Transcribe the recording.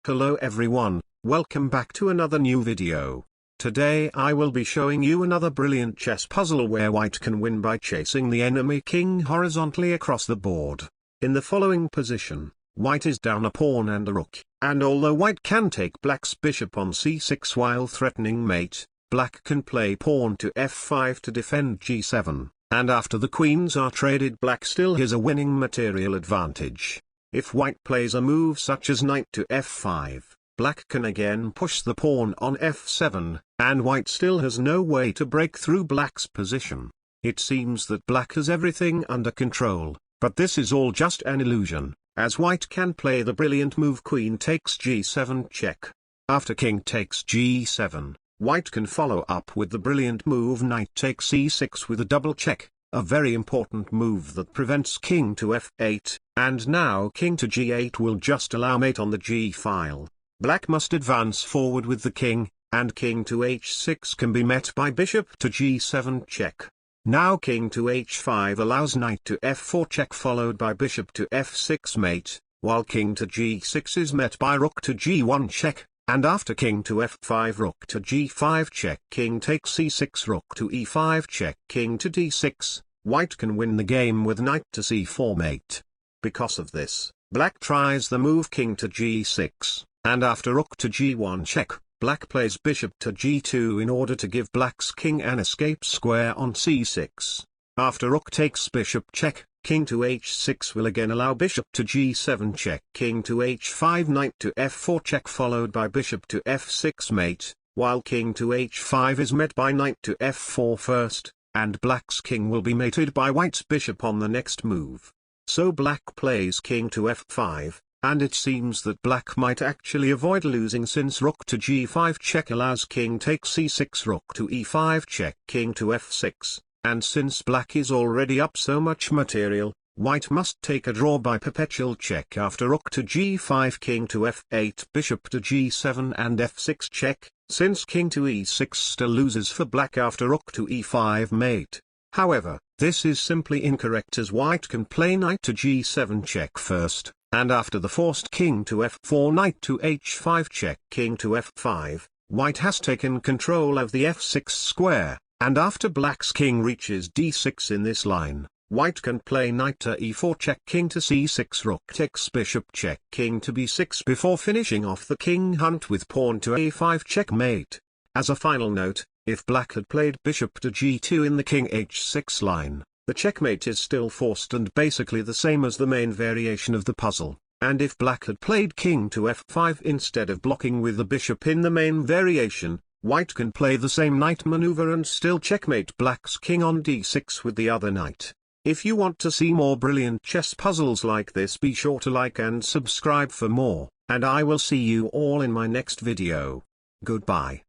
Hello everyone, welcome back to another new video. Today I will be showing you another brilliant chess puzzle where white can win by chasing the enemy king horizontally across the board. In the following position, white is down a pawn and a rook, and although white can take black's bishop on c6 while threatening mate, black can play pawn to f5 to defend g7, and after the queens are traded black still has a winning material advantage. If white plays a move such as knight to f5, black can again push the pawn on f7, and white still has no way to break through black's position. It seems that black has everything under control, but this is all just an illusion, as white can play the brilliant move queen takes g7 check. After king takes g7, white can follow up with the brilliant move knight takes c6 with a double check, a very important move that prevents king to f8, and now king to g8 will just allow mate on the g-file. Black must advance forward with the king, and king to h6 can be met by bishop to g7 check. Now king to h5 allows knight to f4 check followed by bishop to f6 mate, while king to g6 is met by rook to g1 check, and after king to f5 rook to g5 check king takes c6 rook to e5 check king to d6, white can win the game with knight to c4 mate. Because of this, black tries the move king to g6, and after rook to g1 check, black plays bishop to g2 in order to give black's king an escape square on c6. After rook takes bishop check, king to h6 will again allow bishop to g7 check king to h5 knight to f4 check followed by bishop to f6 mate, while king to h5 is met by knight to f4 first, and black's king will be mated by white's bishop on the next move. So black plays king to f5, and it seems that black might actually avoid losing since rook to g5 check allows king takes c6 rook to e5 check king to f6. And since black is already up so much material, white must take a draw by perpetual check after rook to g5 king to f8 bishop to g7 and f6 check, since king to e6 still loses for black after rook to e5 mate. However, this is simply incorrect as white can play knight to g7 check first, and after the forced king to f4 knight to h5 check king to f5, white has taken control of the f6 square. And after black's king reaches d6 in this line, white can play knight to e4 check king to c6 rook takes bishop check king to b6 before finishing off the king hunt with pawn to a5 checkmate. As a final note, if black had played bishop to g2 in the king h6 line, the checkmate is still forced and basically the same as the main variation of the puzzle. And if black had played king to f5 instead of blocking with the bishop in the main variation, white can play the same knight maneuver and still checkmate black's king on d6 with the other knight. If you want to see more brilliant chess puzzles like this, be sure to like and subscribe for more, and I will see you all in my next video. Goodbye.